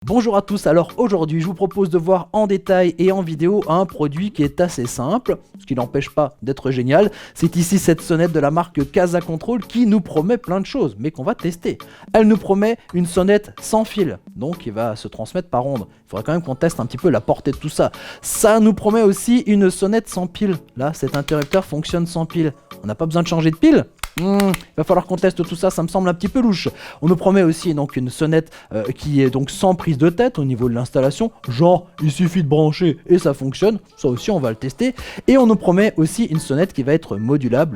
Bonjour à tous, alors aujourd'hui je vous propose de voir en détail et en vidéo un produit qui est assez simple, ce qui n'empêche pas d'être génial. C'est ici cette sonnette de la marque Casa Control qui nous promet plein de choses, mais qu'on va tester. Elle nous promet une sonnette sans fil, donc qui va se transmettre par onde. Il faudra quand même qu'on teste un petit peu la portée de tout ça. Ça nous promet aussi une sonnette sans pile. Là, cet interrupteur fonctionne sans pile. On n'a pas besoin de changer de pile. Il va falloir qu'on teste tout ça, ça me semble un petit peu louche. On nous promet aussi donc une sonnette qui est donc sans prise de tête au niveau de l'installation, genre il suffit de brancher et ça fonctionne, ça aussi on va le tester. Et on nous promet aussi une sonnette qui va être modulaire,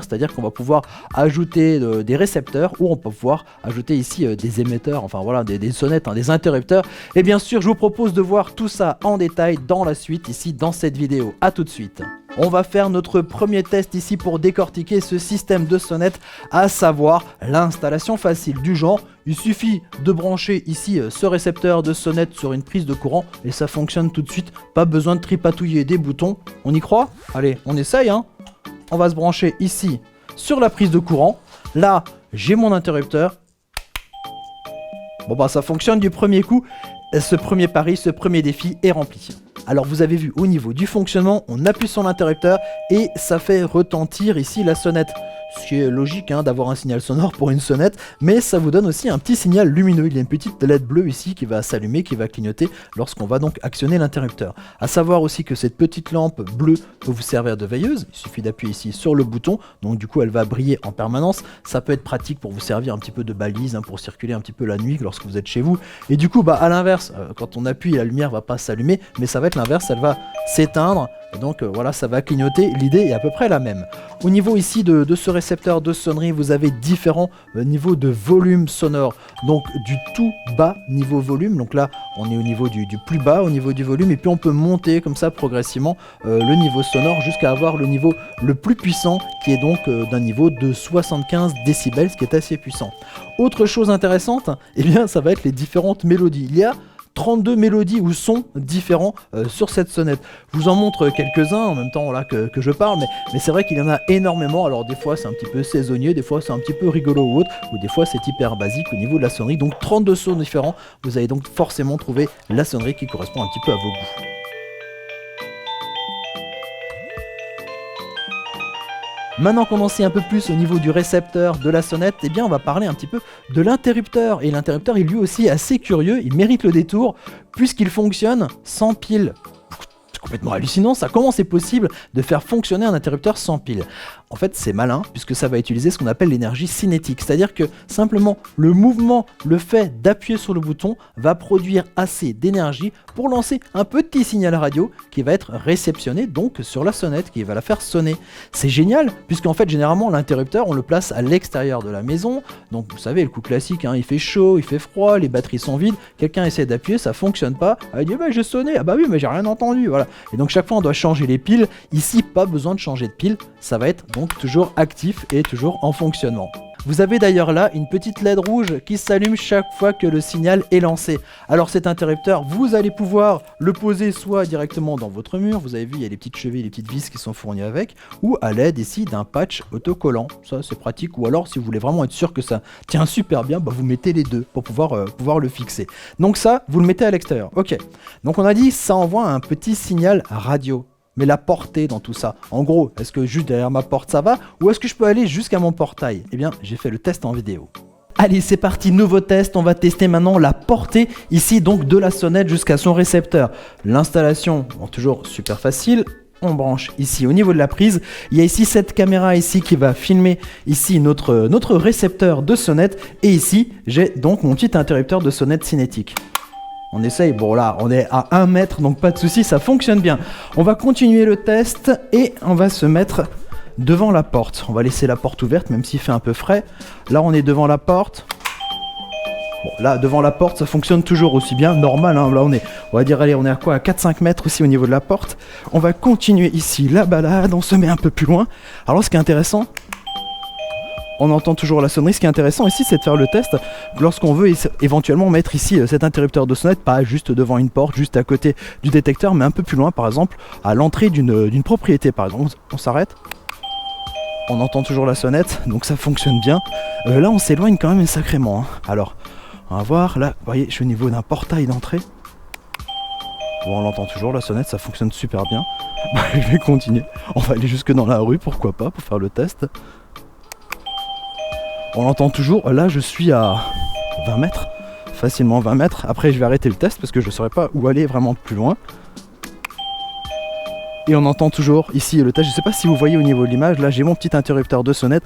c'est-à-dire qu'on va pouvoir ajouter des récepteurs ou on peut pouvoir ajouter ici des émetteurs, enfin voilà, des sonnettes, des interrupteurs. Et bien sûr je vous propose de voir tout ça en détail dans la suite ici dans cette vidéo. A tout de suite. On va faire notre premier test ici pour décortiquer ce système de sonnette, à savoir l'installation facile du genre. Il suffit de brancher ici ce récepteur de sonnette sur une prise de courant et ça fonctionne tout de suite. Pas besoin de tripatouiller des boutons. On y croit? Allez, on essaye hein. On va se brancher ici sur la prise de courant. Là, j'ai mon interrupteur. Bon bah ça fonctionne du premier coup. Ce premier pari, ce premier défi est rempli. Alors vous avez vu au niveau du fonctionnement, on appuie sur l'interrupteur et ça fait retentir ici la sonnette. Ce qui est logique d'avoir un signal sonore pour une sonnette, mais ça vous donne aussi un petit signal lumineux. Il y a une petite LED bleue ici qui va s'allumer, qui va clignoter lorsqu'on va donc actionner l'interrupteur. A savoir aussi que cette petite lampe bleue peut vous servir de veilleuse. Il suffit d'appuyer ici sur le bouton, donc du coup elle va briller en permanence. Ça peut être pratique pour vous servir un petit peu de balise, pour circuler un petit peu la nuit lorsque vous êtes chez vous. Et du coup, à l'inverse, quand on appuie, la lumière va pas s'allumer, mais ça va être l'inverse, elle va s'éteindre. Et donc voilà, ça va clignoter, l'idée est à peu près la même. Au niveau ici de ce récepteur de sonnerie, vous avez différents niveaux de volume sonore. Donc du tout bas niveau volume, donc là on est au niveau du plus bas au niveau du volume, et puis on peut monter comme ça progressivement le niveau sonore jusqu'à avoir le niveau le plus puissant qui est donc d'un niveau de 75 décibels, ce qui est assez puissant. Autre chose intéressante, eh bien ça va être les différentes mélodies. Il y a 32 mélodies ou sons différents sur cette sonnette. Je vous en montre quelques-uns en même temps là que je parle, mais c'est vrai qu'il y en a énormément. Alors des fois c'est un petit peu saisonnier, des fois c'est un petit peu rigolo ou autre, ou des fois c'est hyper basique au niveau de la sonnerie. Donc 32 sons différents, vous allez donc forcément trouver la sonnerie qui correspond un petit peu à vos goûts. Maintenant qu'on en sait un peu plus au niveau du récepteur de la sonnette, eh bien on va parler un petit peu de l'interrupteur. Et l'interrupteur est lui aussi assez curieux, il mérite le détour puisqu'il fonctionne sans pile. C'est complètement hallucinant ça, comment c'est possible de faire fonctionner un interrupteur sans pile? En fait c'est malin puisque ça va utiliser ce qu'on appelle l'énergie cinétique, c'est-à-dire que simplement le mouvement, le fait d'appuyer sur le bouton va produire assez d'énergie pour lancer un petit signal radio qui va être réceptionné donc sur la sonnette qui va la faire sonner. C'est génial puisqu'en fait généralement l'interrupteur on le place à l'extérieur de la maison, donc vous savez le coup classique, il fait chaud, il fait froid, les batteries sont vides, quelqu'un essaie d'appuyer, ça fonctionne pas, il dit j'ai sonné, ah bah oui mais j'ai rien entendu, voilà. Et donc chaque fois on doit changer les piles, ici pas besoin de changer de piles, ça va être donc toujours actif et toujours en fonctionnement. Vous avez d'ailleurs là une petite LED rouge qui s'allume chaque fois que le signal est lancé. Alors cet interrupteur, vous allez pouvoir le poser soit directement dans votre mur, vous avez vu il y a les petites chevilles, les petites vis qui sont fournies avec, ou à l'aide ici d'un patch autocollant, ça c'est pratique, ou alors si vous voulez vraiment être sûr que ça tient super bien, vous mettez les deux pour pouvoir le fixer. Donc ça, vous le mettez à l'extérieur, ok. Donc on a dit ça envoie un petit signal radio. Mais la portée dans tout ça, en gros, est-ce que juste derrière ma porte ça va, ou est-ce que je peux aller jusqu'à mon portail? Eh bien, j'ai fait le test en vidéo. Allez, c'est parti, nouveau test, on va tester maintenant la portée ici donc de la sonnette jusqu'à son récepteur. L'installation, toujours super facile. On branche ici au niveau de la prise, il y a ici cette caméra ici qui va filmer ici notre récepteur de sonnette, et ici j'ai donc mon petit interrupteur de sonnette cinétique. On essaye, bon là on est à 1 mètre donc pas de souci, ça fonctionne bien. On va continuer le test et on va se mettre devant la porte. On va laisser la porte ouverte même s'il fait un peu frais. Là on est devant la porte. Bon là devant la porte ça fonctionne toujours aussi bien, normal là on va dire allez on est à quoi, à 4-5 mètres aussi au niveau de la porte. On va continuer ici la balade, on se met un peu plus loin. Alors ce qui est intéressant, on entend toujours la sonnerie. Ce qui est intéressant ici, c'est de faire le test lorsqu'on veut éventuellement mettre ici cet interrupteur de sonnette, pas juste devant une porte, juste à côté du détecteur, mais un peu plus loin, par exemple, à l'entrée d'une propriété. Par exemple, on s'arrête, on entend toujours la sonnette, donc ça fonctionne bien. Là, on s'éloigne quand même sacrément. Alors, On va voir, là, vous voyez, je suis au niveau d'un portail d'entrée. Bon, on l'entend toujours, la sonnette, ça fonctionne super bien. Je vais continuer. On va aller jusque dans la rue, pourquoi pas, pour faire le test. On l'entend toujours. Là, je suis à 20 mètres. Facilement 20 mètres. Après, je vais arrêter le test parce que je ne saurais pas où aller vraiment plus loin. Et on entend toujours ici le test. Je ne sais pas si vous voyez au niveau de l'image. Là, j'ai mon petit interrupteur de sonnette.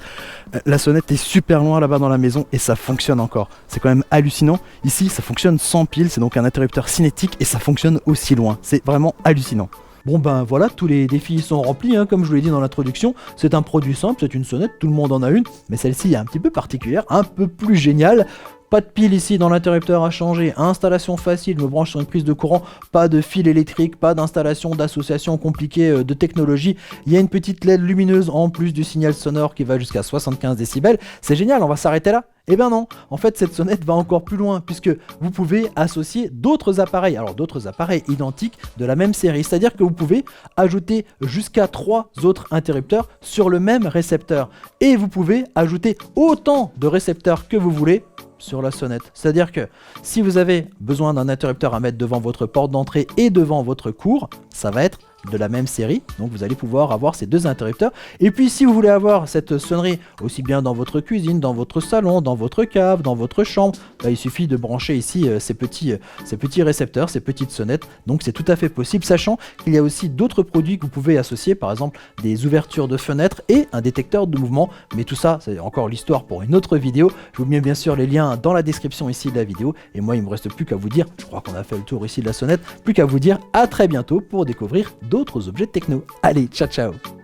La sonnette est super loin là-bas dans la maison et ça fonctionne encore. C'est quand même hallucinant. Ici, ça fonctionne sans pile. C'est donc un interrupteur cinétique et ça fonctionne aussi loin. C'est vraiment hallucinant. Bon ben voilà, tous les défis sont remplis, hein, comme je vous l'ai dit dans l'introduction. C'est un produit simple, c'est une sonnette, tout le monde en a une. Mais celle-ci est un petit peu particulière, un peu plus géniale. Pas de pile ici dans l'interrupteur à changer, installation facile, je me branche sur une prise de courant, pas de fil électrique, pas d'installation, d'association compliquée de technologie. Il y a une petite LED lumineuse en plus du signal sonore qui va jusqu'à 75 décibels. C'est génial, on va s'arrêter là? Eh ben non, en fait cette sonnette va encore plus loin puisque vous pouvez associer d'autres appareils, alors d'autres appareils identiques de la même série, c'est-à-dire que vous pouvez ajouter jusqu'à 3 autres interrupteurs sur le même récepteur et vous pouvez ajouter autant de récepteurs que vous voulez sur la sonnette. C'est-à-dire que si vous avez besoin d'un interrupteur à mettre devant votre porte d'entrée et devant votre cour, ça va être de la même série, donc vous allez pouvoir avoir ces deux interrupteurs. Et puis si vous voulez avoir cette sonnerie aussi bien dans votre cuisine, dans votre salon, dans votre cave, dans votre chambre, bah, il suffit de brancher ici ces petits récepteurs, ces petites sonnettes, donc c'est tout à fait possible, sachant qu'il y a aussi d'autres produits que vous pouvez associer, par exemple des ouvertures de fenêtres et un détecteur de mouvement, mais tout ça c'est encore l'histoire pour une autre vidéo. Je vous mets bien sûr les liens dans la description ici de la vidéo, et moi il me reste plus qu'à vous dire, je crois qu'on a fait le tour ici de la sonnette, plus qu'à vous dire à très bientôt pour découvrir d'autres objets techno. Allez, ciao ciao!